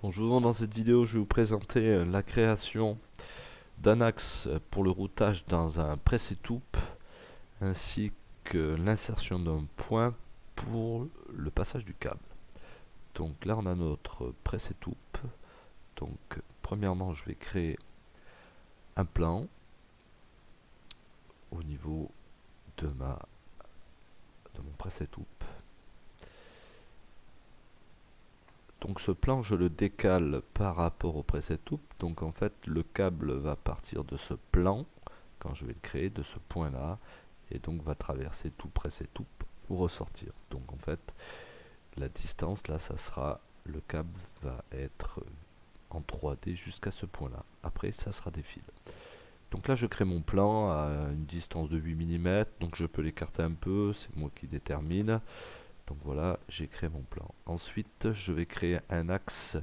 Bonjour, dans cette vidéo je vais vous présenter la création d'un axe pour le routage dans un press-et-toupe ainsi que l'insertion d'un point pour le passage du câble. Donc là on a notre press-et-toupe. Donc premièrement je vais créer un plan au niveau de mon press-et-toupe. Donc ce plan je le décale par rapport au press-et-toupe. Donc en fait le câble va partir de ce plan quand je vais le créer, de ce point là, et donc va traverser tout press-et-toupe pour ressortir. Donc en fait la distance là ça sera, le câble va être en 3D jusqu'à ce point là. Après ça sera des fils. Donc là je crée mon plan à une distance de 8 mm, donc je peux l'écarter un peu, c'est moi qui détermine. Donc voilà, j'ai créé mon plan. Ensuite, je vais créer un axe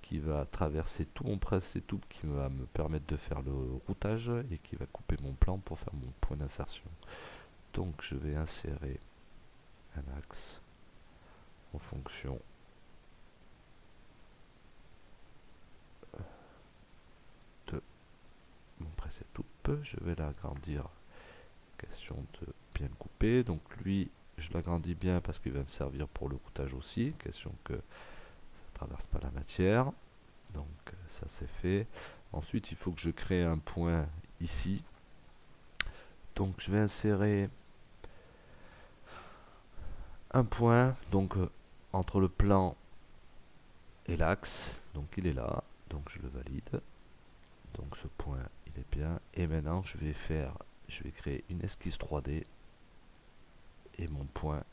qui va traverser tout mon press-et-toupe, qui va me permettre de faire le routage et qui va couper mon plan pour faire mon point d'insertion. Donc je vais insérer un axe en fonction de mon press-et-toupe. Je vais l'agrandir, question de bien le couper. Donc lui, je l'agrandis bien parce qu'il va me servir pour le routage aussi, question que ça traverse pas la matière. Donc ça c'est fait. Ensuite il faut que je crée un point ici. Donc je vais insérer un point donc entre le plan et l'axe. Donc il est là. Donc je le valide. Donc ce point il est bien. Et maintenant je vais créer une esquisse 3D et mon point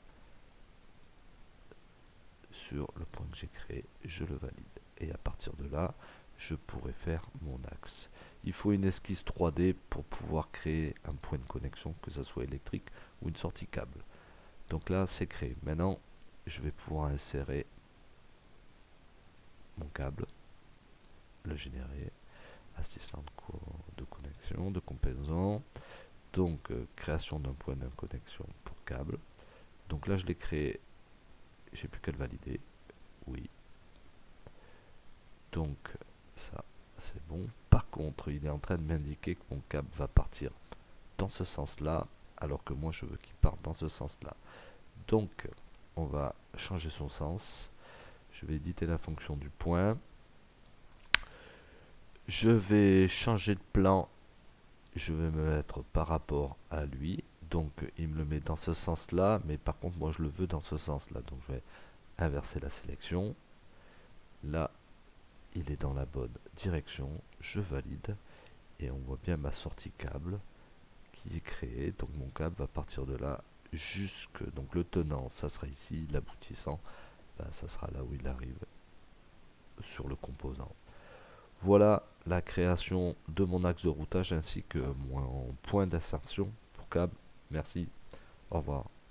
sur le point que j'ai créé, je le valide. Et à partir de là, je pourrais faire mon axe. Il faut une esquisse 3D pour pouvoir créer un point de connexion, que ce soit électrique ou une sortie câble. Donc là, c'est créé. Maintenant, je vais pouvoir insérer mon câble, le générer, assistant de connexion, de composant. Donc, création d'un point de connexion pour câble. Donc là, je l'ai créé, j'ai plus qu'à le valider. Oui. Donc, ça, c'est bon. Par contre, il est en train de m'indiquer que mon câble va partir dans ce sens-là, alors que moi, je veux qu'il parte dans ce sens-là. Donc, on va changer son sens. Je vais éditer la fonction du point. Je vais changer de plan. Je vais me mettre par rapport à lui. Donc, il me le met dans ce sens-là, mais par contre, moi, je le veux dans ce sens-là. Donc, je vais inverser la sélection. Là, il est dans la bonne direction. Je valide. Et on voit bien ma sortie câble qui est créée. Donc, mon câble va partir de là jusque. Donc, le tenant, ça sera ici. L'aboutissant, ça sera là où il arrive sur le composant. Voilà la création de mon axe de routage ainsi que mon point d'insertion pour câble. Merci, au revoir.